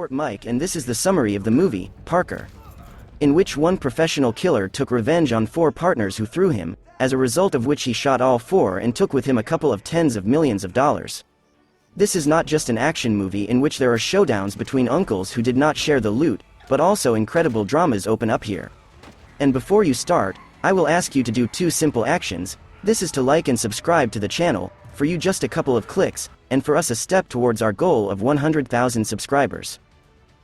Short Mike, and this is the summary of the movie, Parker, in which one professional killer took revenge on 4 partners who threw him, as a result of which he shot all 4 and took with him a couple of tens of millions of dollars. This is not just an action movie in which there are showdowns between uncles who did not share the loot, but also incredible dramas open up here. And before you start, I will ask you to do 2 simple actions. This is to like and subscribe to the channel, for you just a couple of clicks, and for us a step towards our goal of 100,000 subscribers.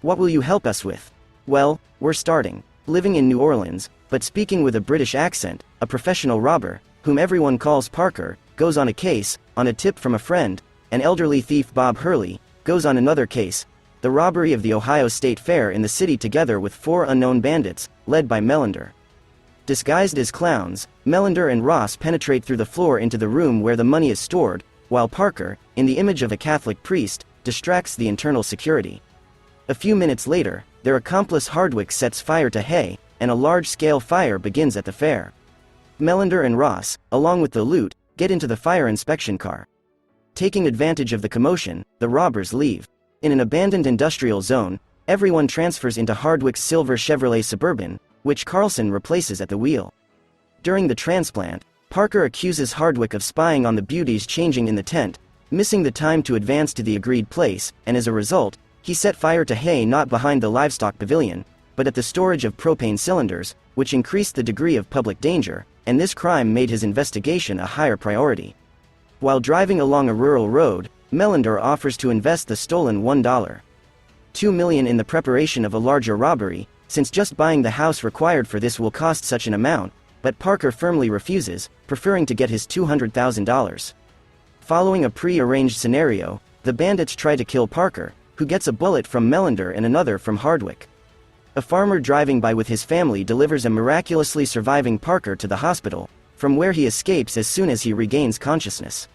What will you help us with? Well, we're starting. Living in New Orleans, but speaking with a British accent, a professional robber, whom everyone calls Parker, goes on a case, on a tip from a friend. An elderly thief, Bob Hurley, goes on another case, the robbery of the Ohio State Fair in the city, together with 4 unknown bandits, led by Melander. Disguised as clowns, Melander and Ross penetrate through the floor into the room where the money is stored, while Parker, in the image of a Catholic priest, distracts the internal security. A few minutes later, their accomplice Hardwick sets fire to hay, and a large-scale fire begins at the fair. Melander and Ross, along with the loot, get into the fire inspection car. Taking advantage of the commotion, the robbers leave. In an abandoned industrial zone, everyone transfers into Hardwick's silver Chevrolet Suburban, which Carlson replaces at the wheel. During the transplant, Parker accuses Hardwick of spying on the beauties changing in the tent, missing the time to advance to the agreed place, and as a result, he set fire to hay not behind the livestock pavilion, but at the storage of propane cylinders, which increased the degree of public danger, and this crime made his investigation a higher priority. While driving along a rural road, Melander offers to invest the stolen $1.2 million in the preparation of a larger robbery, since just buying the house required for this will cost such an amount, but Parker firmly refuses, preferring to get his $200,000. Following a pre-arranged scenario, the bandits try to kill Parker, who gets a bullet from Melander and another from Hardwick. A farmer driving by with his family delivers a miraculously surviving Parker to the hospital, from where he escapes as soon as he regains consciousness.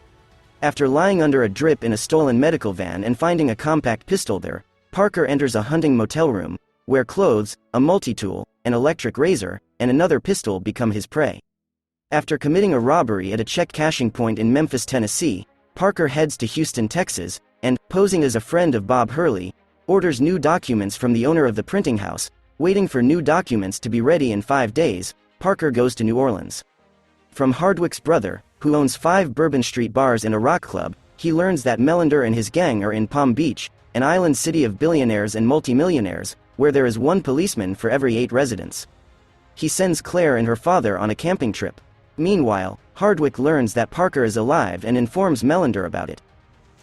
After lying under a drip in a stolen medical van and finding a compact pistol there, Parker enters a hunting motel room, where clothes, a multi-tool, an electric razor, and another pistol become his prey. After committing a robbery at a check cashing point in Memphis, Tennessee, Parker heads to Houston, Texas, and, posing as a friend of Bob Hurley, orders new documents from the owner of the printing house. Waiting for new documents to be ready in 5 days, Parker goes to New Orleans. From Hardwick's brother, who owns 5 Bourbon Street bars and a rock club, he learns that Melander and his gang are in Palm Beach, an island city of billionaires and multimillionaires, where there is 1 policeman for every 8 residents. He sends Claire and her father on a camping trip. Meanwhile, Hardwick learns that Parker is alive and informs Melander about it.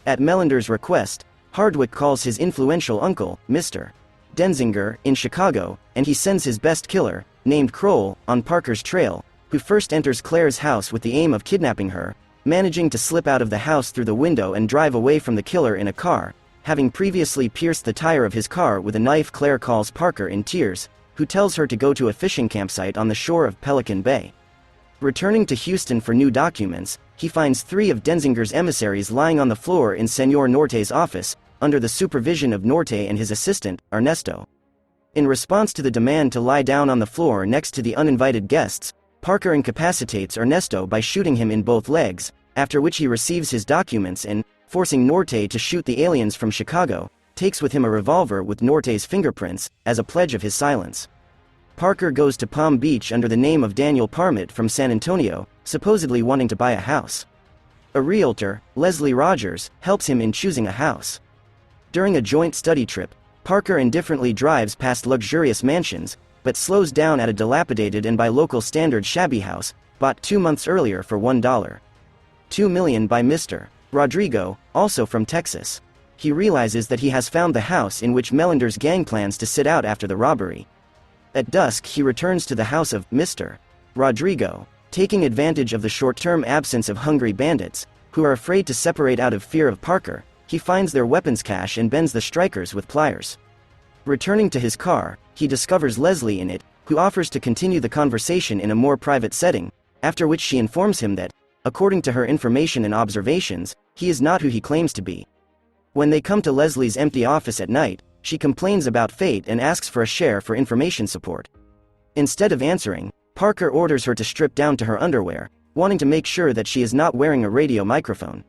At Melander's request, Hardwick calls his influential uncle, Mr. Denzinger, in Chicago, and he sends his best killer, named Kroll, on Parker's trail, who first enters Claire's house with the aim of kidnapping her, managing to slip out of the house through the window and drive away from the killer in a car. Having previously pierced the tire of his car with a knife, Claire calls Parker in tears, who tells her to go to a fishing campsite on the shore of Pelican Bay. Returning to Houston for new documents, he finds 3 of Denzinger's emissaries lying on the floor in Senor Norte's office, under the supervision of Norte and his assistant, Ernesto. In response to the demand to lie down on the floor next to the uninvited guests, Parker incapacitates Ernesto by shooting him in both legs, after which he receives his documents and, forcing Norte to shoot the aliens from Chicago, takes with him a revolver with Norte's fingerprints, as a pledge of his silence. Parker goes to Palm Beach under the name of Daniel Parmit from San Antonio, supposedly wanting to buy a house. A realtor, Leslie Rogers, helps him in choosing a house. During a joint study trip, Parker indifferently drives past luxurious mansions, but slows down at a dilapidated and by local standards shabby house, bought 2 months earlier for $1.2 million by Mr. Rodrigo, also from Texas. He realizes that he has found the house in which Melander's gang plans to sit out after the robbery. At dusk he returns to the house of Mr. Rodrigo, taking advantage of the short-term absence of hungry bandits, who are afraid to separate out of fear of Parker. He finds their weapons cache and bends the strikers with pliers. Returning to his car, he discovers Leslie in it, who offers to continue the conversation in a more private setting, after which she informs him that, according to her information and observations, he is not who he claims to be. When they come to Leslie's empty office at night, she complains about fate and asks for a share for information support. Instead of answering, Parker orders her to strip down to her underwear, wanting to make sure that she is not wearing a radio microphone.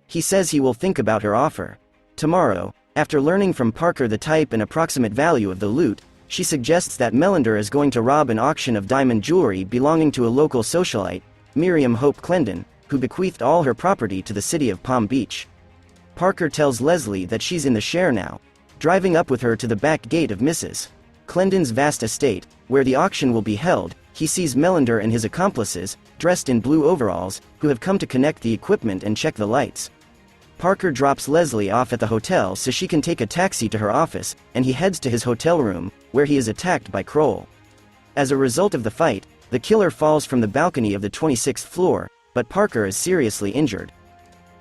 He says he will think about her offer. Tomorrow, After learning from Parker the type and approximate value of the loot, she suggests that Melander is going to rob an auction of diamond jewelry belonging to a local socialite, Miriam Hope Clendon, who bequeathed all her property to the city of Palm Beach. Parker tells Leslie that she's in the share now, driving up with her to the back gate of Mrs. Clendon's vast estate, where the auction will be held. He sees Melander and his accomplices, dressed in blue overalls, who have come to connect the equipment and check the lights. Parker drops Leslie off at the hotel so she can take a taxi to her office, and he heads to his hotel room, where he is attacked by Kroll. As a result of the fight, the killer falls from the balcony of the 26th floor, but Parker is seriously injured.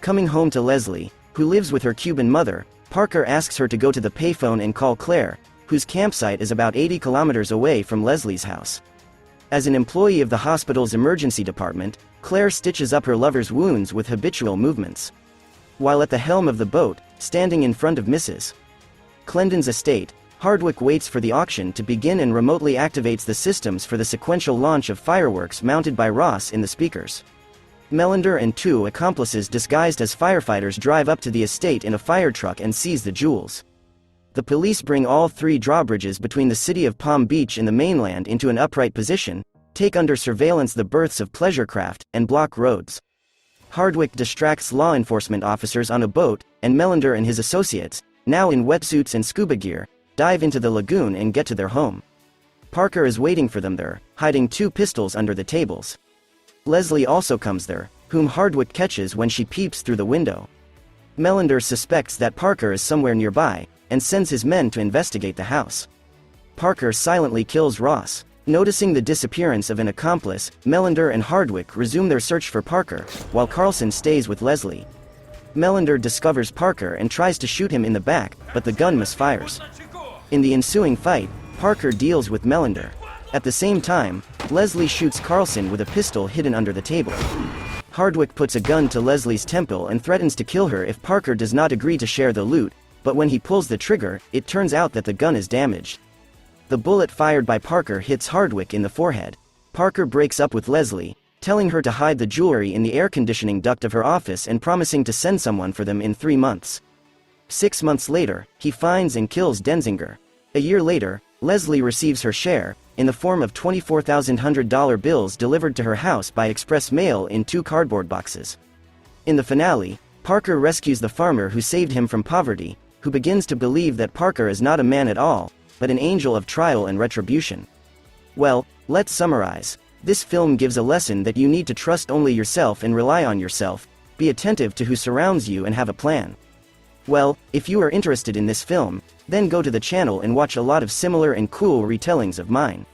Coming home to Leslie, who lives with her Cuban mother, Parker asks her to go to the payphone and call Claire, whose campsite is about 80 kilometers away from Leslie's house. As an employee of the hospital's emergency department, Claire stitches up her lover's wounds with habitual movements. While at the helm of the boat, standing in front of Mrs. Clendon's estate, Hardwick waits for the auction to begin and remotely activates the systems for the sequential launch of fireworks mounted by Ross in the speakers. Melander and two accomplices disguised as firefighters drive up to the estate in a fire truck and seize the jewels. The police bring all three drawbridges between the city of Palm Beach and the mainland into an upright position, take under surveillance the berths of pleasure craft, and block roads. Hardwick distracts law enforcement officers on a boat, and Melander and his associates, now in wetsuits and scuba gear, dive into the lagoon and get to their home. Parker is waiting for them there, hiding two pistols under the tables. Leslie also comes there, whom Hardwick catches when she peeps through the window. Melander suspects that Parker is somewhere nearby, and sends his men to investigate the house. Parker silently kills Ross. Noticing the disappearance of an accomplice, Melander and Hardwick resume their search for Parker, while Carlson stays with Leslie. Melander discovers Parker and tries to shoot him in the back, but the gun misfires. In the ensuing fight, Parker deals with Melander. At the same time, Leslie shoots Carlson with a pistol hidden under the table. Hardwick puts a gun to Leslie's temple and threatens to kill her if Parker does not agree to share the loot, but when he pulls the trigger, it turns out that the gun is damaged. The bullet fired by Parker hits Hardwick in the forehead. Parker breaks up with Leslie, telling her to hide the jewelry in the air conditioning duct of her office and promising to send someone for them in 3 months. 6 months later, he finds and kills Denzinger. A year later, Leslie receives her share, in the form of $24,100 bills delivered to her house by express mail in 2 cardboard boxes. In the finale, Parker rescues the farmer who saved him from poverty, who begins to believe that Parker is not a man at all, but an angel of trial and retribution. Well, let's summarize. This film gives a lesson that you need to trust only yourself and rely on yourself, be attentive to who surrounds you and have a plan. Well, if you are interested in this film, then go to the channel and watch a lot of similar and cool retellings of mine.